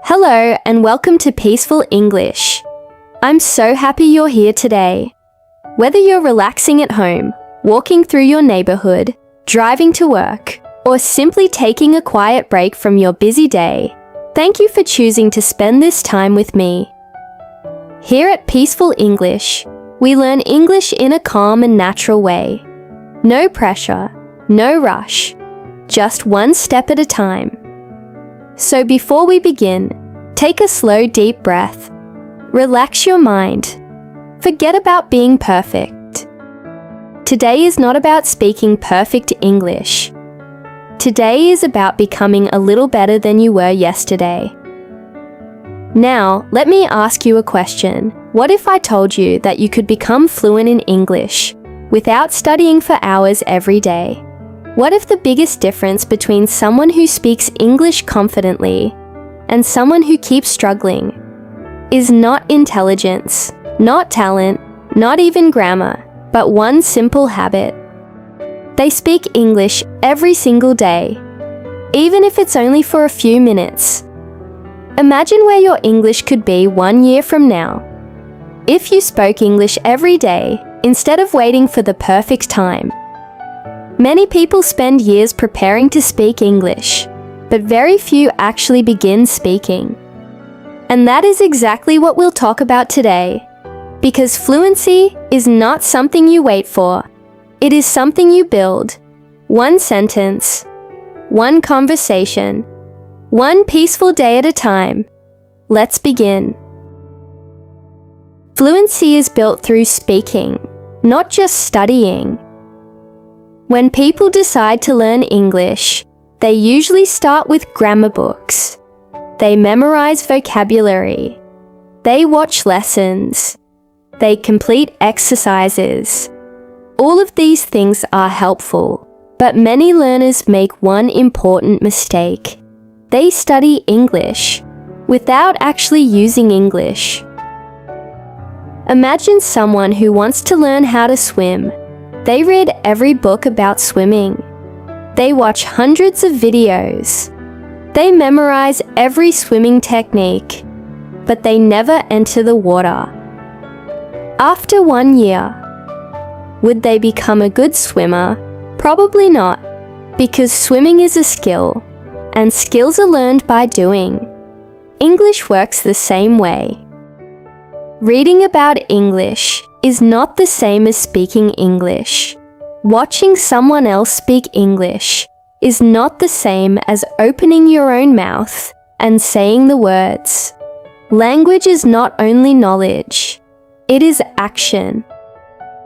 Hello and welcome to Peaceful English. I'm so happy you're here today. Whether you're relaxing at home, walking through your neighborhood, driving to work, or simply taking a quiet break from your busy day, thank you for choosing to spend this time with me. Here at Peaceful English, we learn English in a calm and natural way. No pressure, no rush, just one step at a time. So before we begin, take a slow, deep breath. Relax your mind. Forget about being perfect. Today is not about speaking perfect English. Today is about becoming a little better than you were yesterday. Now, let me ask you a question. What if I told you that you could become fluent in English without studying for hours every day? What if the biggest difference between someone who speaks English confidently and someone who keeps struggling is not intelligence, not talent, not even grammar, but one simple habit? They speak English every single day, even if it's only for a few minutes. Imagine where your English could be 1 year from now. If you spoke English every day instead of waiting for the perfect time. Many people spend years preparing to speak English, but very few actually begin speaking. And that is exactly what we'll talk about today. Because fluency is not something you wait for. It is something you build. One sentence, one conversation, one peaceful day at a time. Let's begin. Fluency is built through speaking, not just studying. When people decide to learn English, they usually start with grammar books. They memorize vocabulary. They watch lessons. They complete exercises. All of these things are helpful, but many learners make one important mistake. They study English without actually using English. Imagine someone who wants to learn how to swim. They read every book about swimming. They watch hundreds of videos. They memorize every swimming technique, but they never enter the water. After 1 year, would they become a good swimmer? Probably not, because swimming is a skill, and skills are learned by doing. English works the same way. Reading about English is not the same as speaking English. Watching someone else speak English is not the same as opening your own mouth and saying the words. Language is not only knowledge, it is action.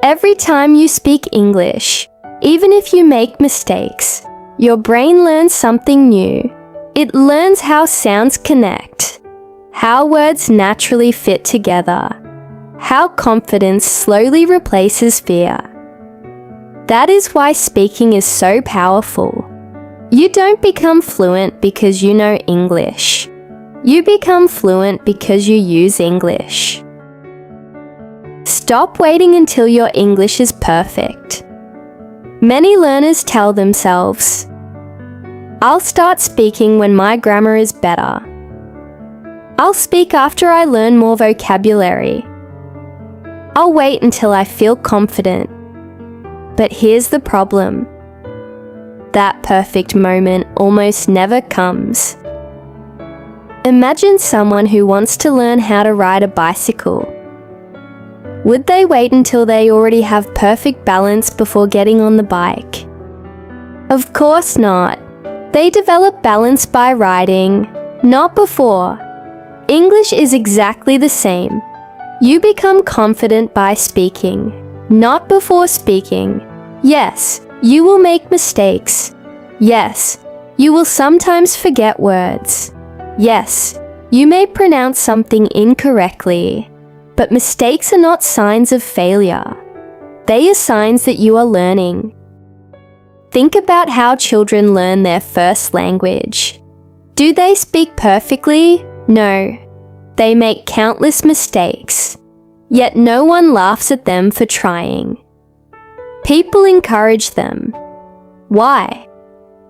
Every time you speak English, even if you make mistakes, your brain learns something new. It learns how sounds connect, how words naturally fit together, how confidence slowly replaces fear. That is why speaking is so powerful. You don't become fluent because you know English. You become fluent because you use English. Stop waiting until your English is perfect. Many learners tell themselves, "I'll start speaking when my grammar is better. I'll speak after I learn more vocabulary. I'll wait until I feel confident." But here's the problem. That perfect moment almost never comes. Imagine someone who wants to learn how to ride a bicycle. Would they wait until they already have perfect balance before getting on the bike? Of course not. They develop balance by riding, not before. English is exactly the same. You become confident by speaking, not before speaking. Yes, you will make mistakes. Yes, you will sometimes forget words. Yes, you may pronounce something incorrectly. But mistakes are not signs of failure. They are signs that you are learning. Think about how children learn their first language. Do they speak perfectly? No. They make countless mistakes, yet no one laughs at them for trying. People encourage them. Why?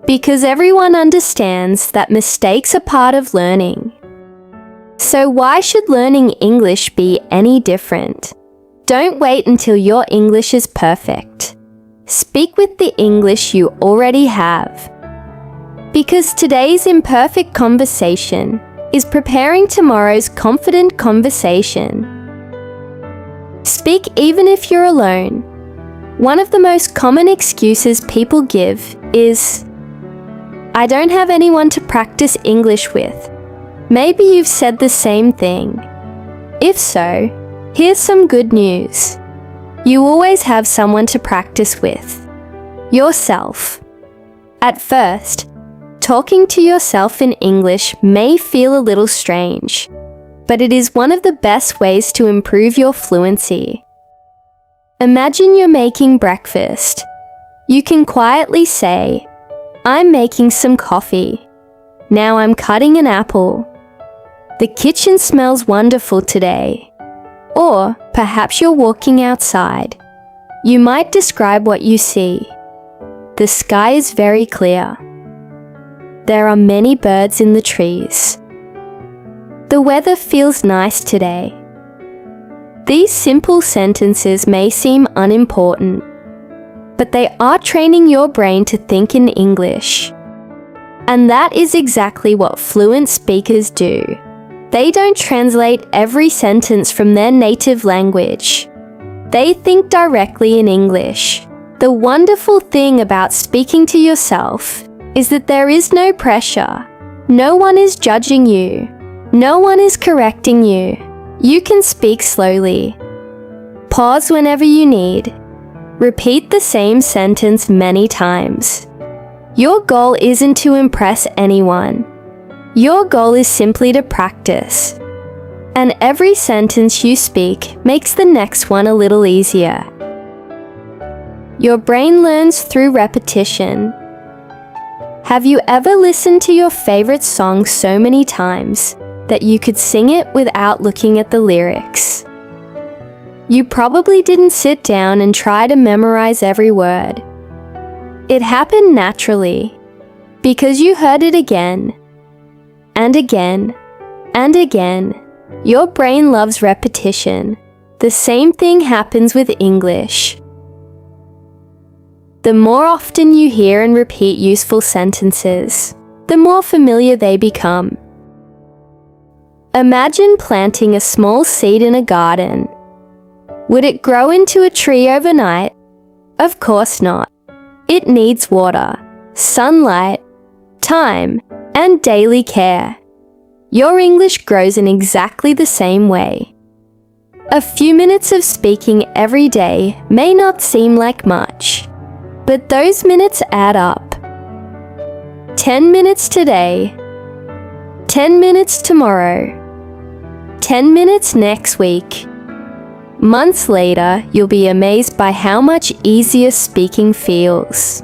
Because everyone understands that mistakes are part of learning. So why should learning English be any different? Don't wait until your English is perfect. Speak with the English you already have. Because today's imperfect conversation is preparing tomorrow's confident conversation. Speak even if you're alone. One of the most common excuses people give is, "I don't have anyone to practice English with." Maybe you've said the same thing. If so, here's some good news. You always have someone to practice with. Yourself. At first, talking to yourself in English may feel a little strange, but it is one of the best ways to improve your fluency. Imagine you're making breakfast. You can quietly say, "I'm making some coffee. Now I'm cutting an apple. The kitchen smells wonderful today." Or perhaps you're walking outside. You might describe what you see. The sky is very clear. There are many birds in the trees. The weather feels nice today. These simple sentences may seem unimportant, but they are training your brain to think in English. And that is exactly what fluent speakers do. They don't translate every sentence from their native language. They think directly in English. The wonderful thing about speaking to yourself is that there is no pressure. No one is judging you. No one is correcting you. You can speak slowly. Pause whenever you need. Repeat the same sentence many times. Your goal isn't to impress anyone. Your goal is simply to practice. And every sentence you speak makes the next one a little easier. Your brain learns through repetition. Have you ever listened to your favorite song so many times that you could sing it without looking at the lyrics? You probably didn't sit down and try to memorize every word. It happened naturally because you heard it again and again and again. Your brain loves repetition. The same thing happens with English. The more often you hear and repeat useful sentences, the more familiar they become. Imagine planting a small seed in a garden. Would it grow into a tree overnight? Of course not. It needs water, sunlight, time, and daily care. Your English grows in exactly the same way. A few minutes of speaking every day may not seem like much, but those minutes add up. 10 minutes today, 10 minutes tomorrow, 10 minutes next week. Months later, you'll be amazed by how much easier speaking feels.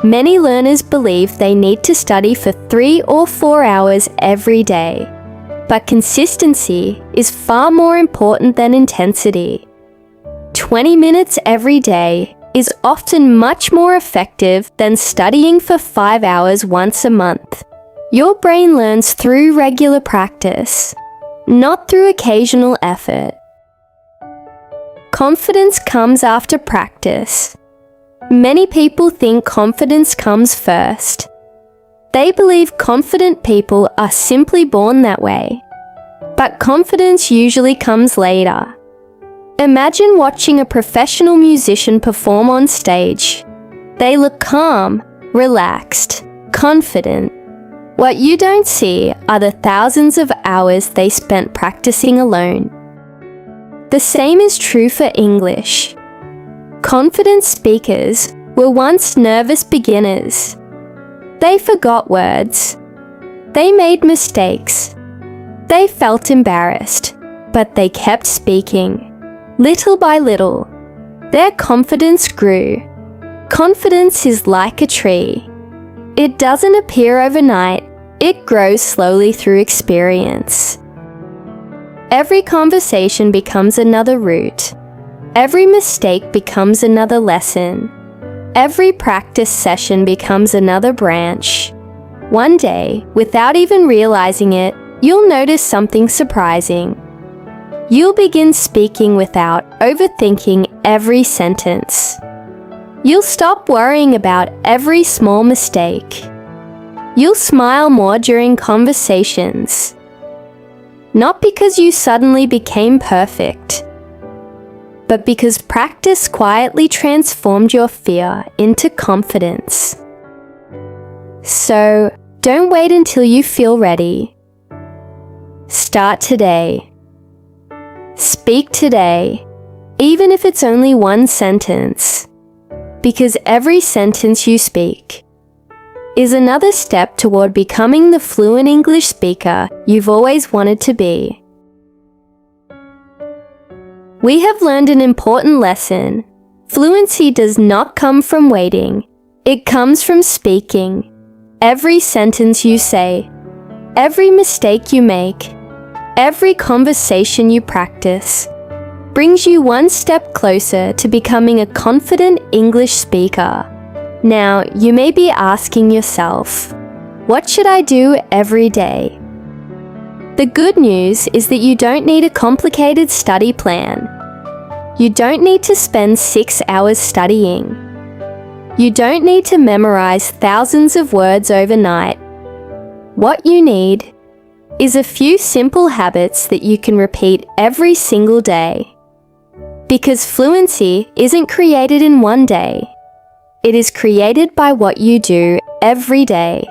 Many learners believe they need to study for 3 or 4 hours every day, but consistency is far more important than intensity. 20 minutes every day is often much more effective than studying for 5 hours once a month. Your brain learns through regular practice, not through occasional effort. Confidence comes after practice. Many people think confidence comes first. They believe confident people are simply born that way. But confidence usually comes later. Imagine watching a professional musician perform on stage. They look calm, relaxed, confident. What you don't see are the thousands of hours they spent practicing alone. The same is true for English. Confident speakers were once nervous beginners. They forgot words. They made mistakes. They felt embarrassed, but they kept speaking. Little by little, their confidence grew. Confidence is like a tree. It doesn't appear overnight. It grows slowly through experience. Every conversation becomes another route. Every mistake becomes another lesson. Every practice session becomes another branch. One day, without even realizing it, you'll notice something surprising. You'll begin speaking without overthinking every sentence. You'll stop worrying about every small mistake. You'll smile more during conversations. Not because you suddenly became perfect, but because practice quietly transformed your fear into confidence. So, don't wait until you feel ready. Start today. Speak today, even if it's only one sentence, because every sentence you speak is another step toward becoming the fluent English speaker you've always wanted to be. We have learned an important lesson. Fluency does not come from waiting. It comes from speaking. Every sentence you say, every mistake you make, every conversation you practice brings you one step closer to becoming a confident English speaker. Now, you may be asking yourself, what should I do every day? The good news is that you don't need a complicated study plan. You don't need to spend 6 hours studying. You don't need to memorize thousands of words overnight. What you need is a few simple habits that you can repeat every single day. Because fluency isn't created in one day. It is created by what you do every day.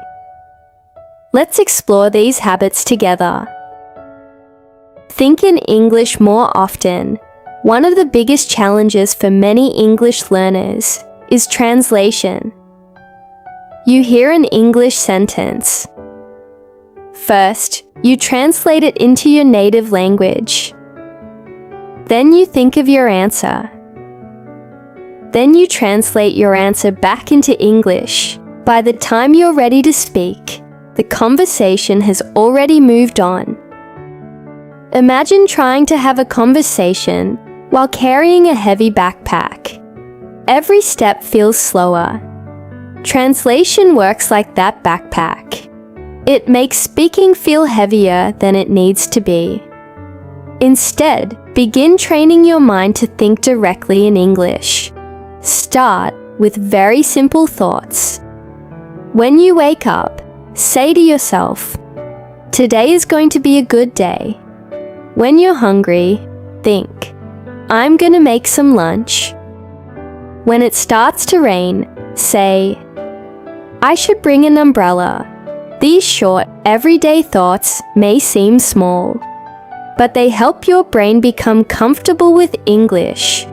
Let's explore these habits together. Think in English more often. One of the biggest challenges for many English learners is translation. You hear an English sentence. First, you translate it into your native language. Then you think of your answer. Then you translate your answer back into English. By the time you're ready to speak, the conversation has already moved on. Imagine trying to have a conversation while carrying a heavy backpack. Every step feels slower. Translation works like that backpack. It makes speaking feel heavier than it needs to be. Instead, begin training your mind to think directly in English. Start with very simple thoughts. When you wake up, say to yourself, "Today is going to be a good day." When you're hungry, think, "I'm gonna make some lunch." When it starts to rain, say, "I should bring an umbrella." These short, everyday thoughts may seem small, but they help your brain become comfortable with English.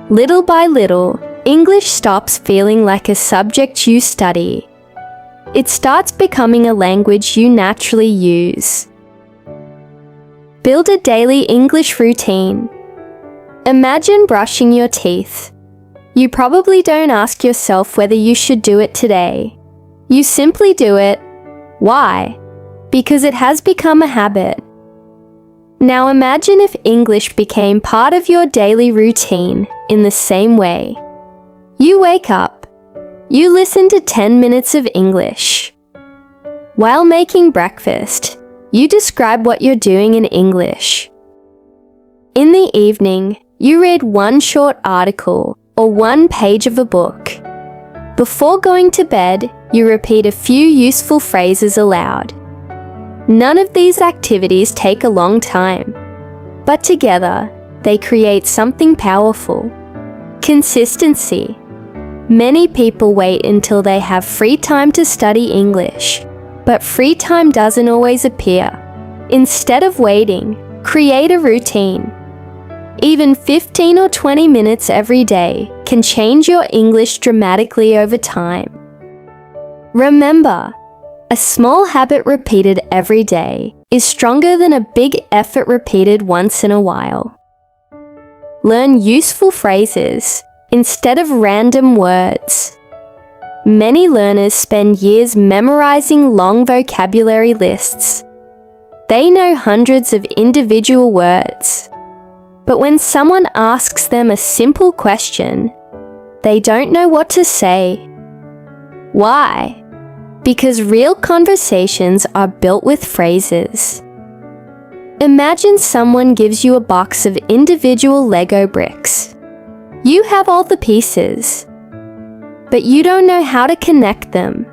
Little by little, English stops feeling like a subject you study. It starts becoming a language you naturally use. Build a daily English routine. Imagine brushing your teeth. You probably don't ask yourself whether you should do it today. You simply do it. Why? Because it has become a habit. Now imagine if English became part of your daily routine in the same way. You wake up. You listen to 10 minutes of English. While making breakfast, you describe what you're doing in English. In the evening, you read one short article or one page of a book. Before going to bed, you repeat a few useful phrases aloud. None of these activities take a long time, but together, they create something powerful. Consistency. Many people wait until they have free time to study English, but free time doesn't always appear. Instead of waiting, create a routine. Even 15 or 20 minutes every day can change your English dramatically over time. Remember, a small habit repeated every day is stronger than a big effort repeated once in a while. Learn useful phrases instead of random words. Many learners spend years memorizing long vocabulary lists. They know hundreds of individual words. But when someone asks them a simple question, they don't know what to say. Why? because real conversations are built with phrases. Imagine someone gives you a box of individual Lego bricks. You have all the pieces, but you don't know how to connect them.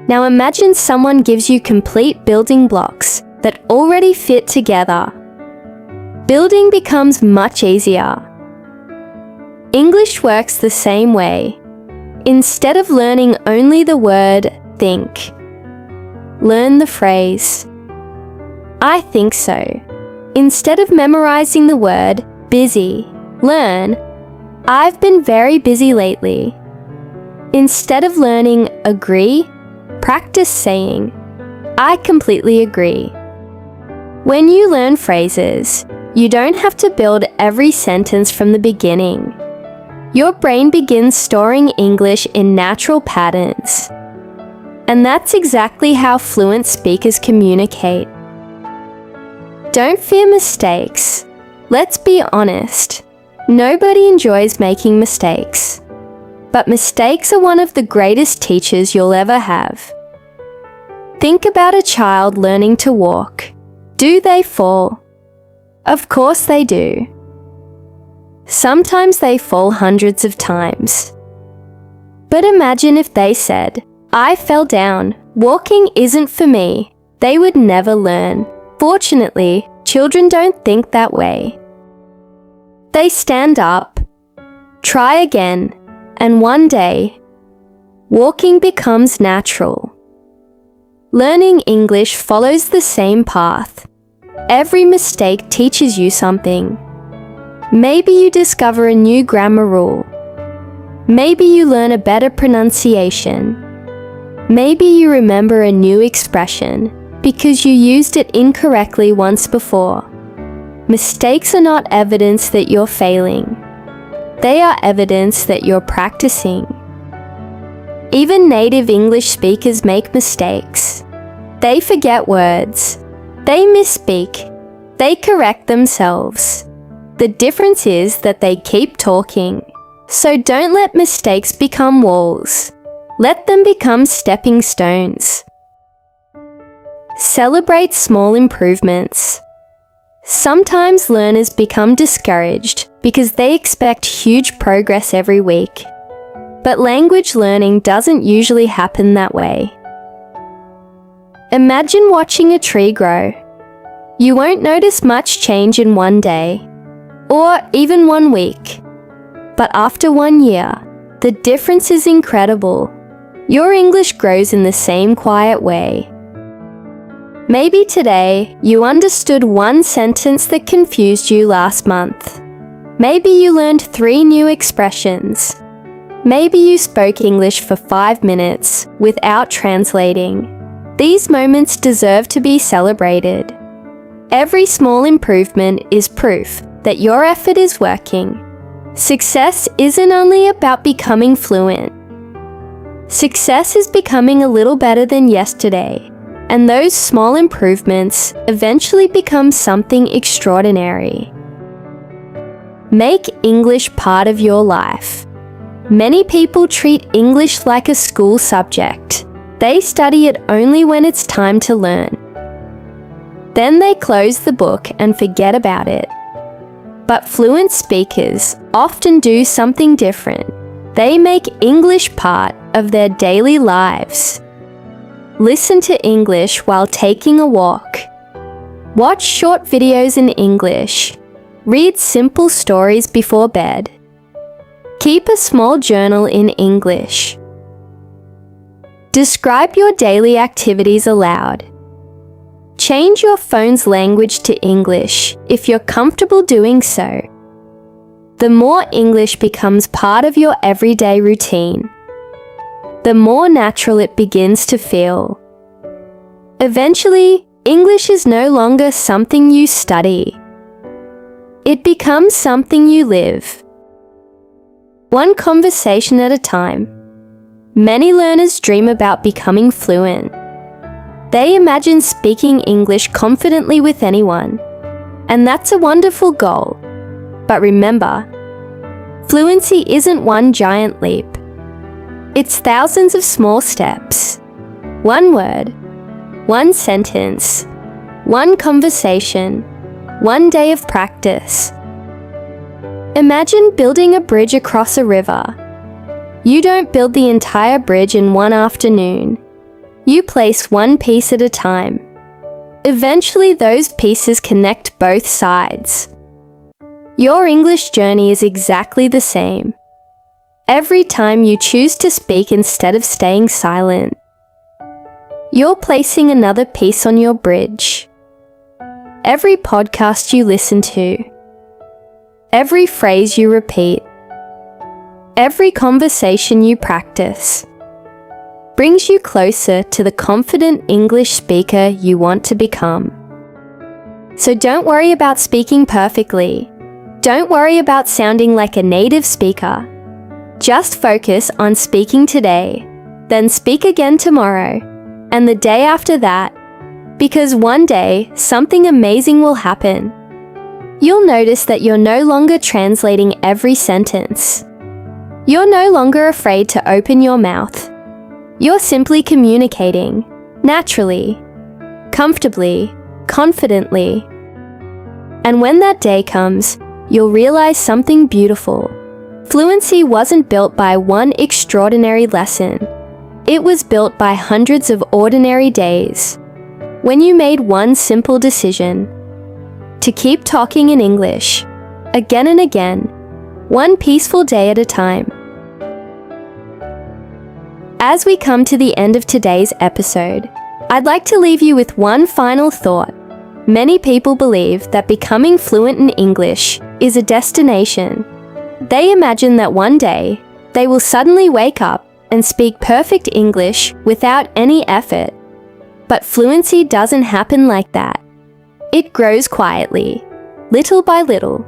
Now imagine someone gives you complete building blocks that already fit together. Building becomes much easier. English works the same way. Instead of learning only the word think, learn the phrase I think so. Instead of memorizing the word busy, learn I've been very busy lately. Instead of learning agree, practice saying I completely agree. When you learn phrases, you don't have to build every sentence from the beginning. Your brain begins storing English in natural patterns. And that's exactly how fluent speakers communicate. Don't fear mistakes. Let's be honest. Nobody enjoys making mistakes. But mistakes are one of the greatest teachers you'll ever have. Think about a child learning to walk. Do they fall? Of course they do. Sometimes they fall hundreds of times. But imagine if they said, I fell down. Walking isn't for me. They would never learn. Fortunately, children don't think that way. They stand up, try again, and one day, walking becomes natural. Learning English follows the same path. Every mistake teaches you something. Maybe you discover a new grammar rule. Maybe you learn a better pronunciation. Maybe you remember a new expression because you used it incorrectly once before. Mistakes are not evidence that you're failing. They are evidence that you're practicing. Even native English speakers make mistakes. They forget words. They misspeak. They correct themselves. The difference is that they keep talking. So don't let mistakes become walls. Let them become stepping stones. Celebrate small improvements. Sometimes learners become discouraged because they expect huge progress every week. But language learning doesn't usually happen that way. Imagine watching a tree grow. You won't notice much change in one day, or even 1 week. But after 1 year, the difference is incredible. Your English grows in the same quiet way. Maybe today you understood one sentence that confused you last month. Maybe you learned 3 new expressions. Maybe you spoke English for 5 minutes without translating. These moments deserve to be celebrated. Every small improvement is proof that your effort is working. Success isn't only about becoming fluent. Success is becoming a little better than yesterday. And those small improvements eventually become something extraordinary. Make English part of your life. Many people treat English like a school subject. They study it only when it's time to learn. Then they close the book and forget about it. But fluent speakers often do something different. They make English part of their daily lives. Listen to English while taking a walk. Watch short videos in English. Read simple stories before bed. Keep a small journal in English. Describe your daily activities aloud. Change your phone's language to English if you're comfortable doing so. The more English becomes part of your everyday routine, the more natural it begins to feel. Eventually, English is no longer something you study. It becomes something you live. One conversation at a time. Many learners dream about becoming fluent. They imagine speaking English confidently with anyone. And that's a wonderful goal. But remember, fluency isn't one giant leap. It's thousands of small steps. One word, one sentence, one conversation, one day of practice. Imagine building a bridge across a river. You don't build the entire bridge in one afternoon. You place one piece at a time. Eventually, those pieces connect both sides. Your English journey is exactly the same. Every time you choose to speak instead of staying silent, you're placing another piece on your bridge. Every podcast you listen to, every phrase you repeat, every conversation you practice, brings you closer to the confident English speaker you want to become. So don't worry about speaking perfectly. Don't worry about sounding like a native speaker. Just focus on speaking today, then speak again tomorrow, and the day after that, because one day something amazing will happen. You'll notice that you're no longer translating every sentence. You're no longer afraid to open your mouth. You're simply communicating, naturally, comfortably, confidently. And when that day comes, you'll realize something beautiful. Fluency wasn't built by one extraordinary lesson. It was built by hundreds of ordinary days. When you made one simple decision to keep talking in English, again and again, one peaceful day at a time. As we come to the end of today's episode, I'd like to leave you with one final thought. Many people believe that becoming fluent in English is a destination. They imagine that one day, they will suddenly wake up and speak perfect English without any effort. But fluency doesn't happen like that. It grows quietly, little by little,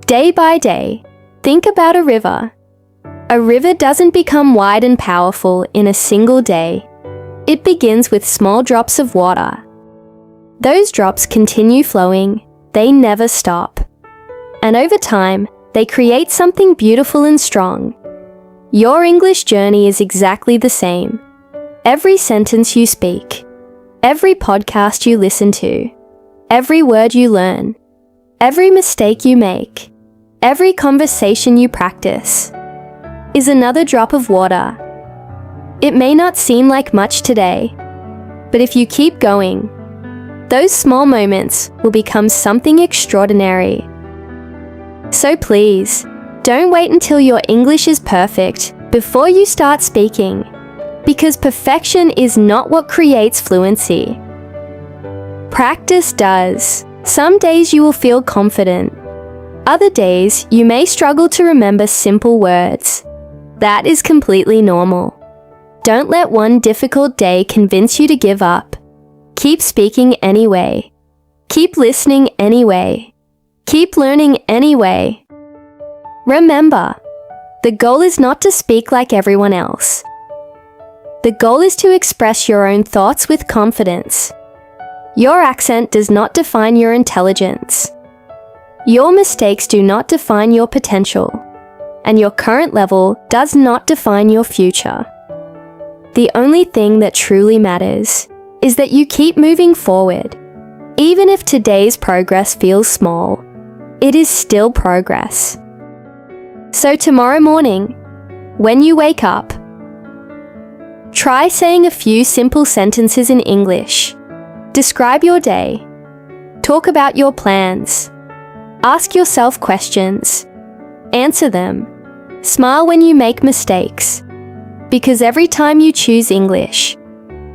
day by day. Think about a river. A river doesn't become wide and powerful in a single day. It begins with small drops of water. Those drops continue flowing, they never stop. And over time, they create something beautiful and strong. Your English journey is exactly the same. Every sentence you speak, every podcast you listen to, every word you learn, every mistake you make, every conversation you practice, is another drop of water. It may not seem like much today, but if you keep going, those small moments will become something extraordinary. So please, don't wait until your English is perfect before you start speaking, because perfection is not what creates fluency. Practice does. Some days you will feel confident. Other days you may struggle to remember simple words. That is completely normal. Don't let one difficult day convince you to give up. Keep speaking anyway. Keep listening anyway. Keep learning anyway. Remember, the goal is not to speak like everyone else. The goal is to express your own thoughts with confidence. Your accent does not define your intelligence. Your mistakes do not define your potential, and your current level does not define your future. The only thing that truly matters is that you keep moving forward. Even if today's progress feels small, it is still progress. So tomorrow morning, when you wake up, try saying a few simple sentences in English. Describe your day. Talk about your plans. Ask yourself questions. Answer them. Smile when you make mistakes. Because every time you choose English,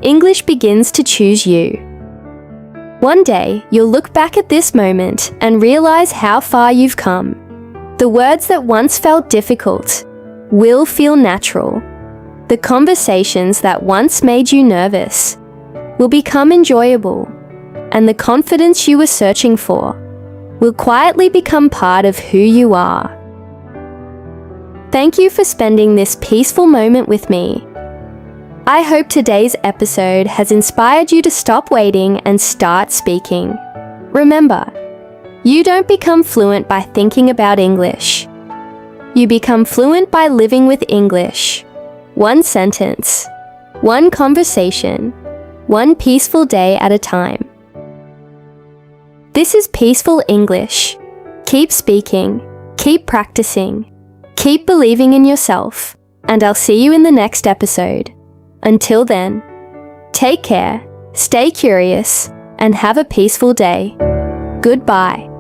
English begins to choose you. One day, you'll look back at this moment and realize how far you've come. The words that once felt difficult will feel natural. The conversations that once made you nervous will become enjoyable, and the confidence you were searching for will quietly become part of who you are. Thank you for spending this peaceful moment with me. I hope today's episode has inspired you to stop waiting and start speaking. Remember, you don't become fluent by thinking about English. You become fluent by living with English. one sentence, one conversation, one peaceful day at a time. This is Peaceful English. Keep speaking, keep practicing, keep believing in yourself, and I'll see you in the next episode. Until then, take care, stay curious, and have a peaceful day. Goodbye.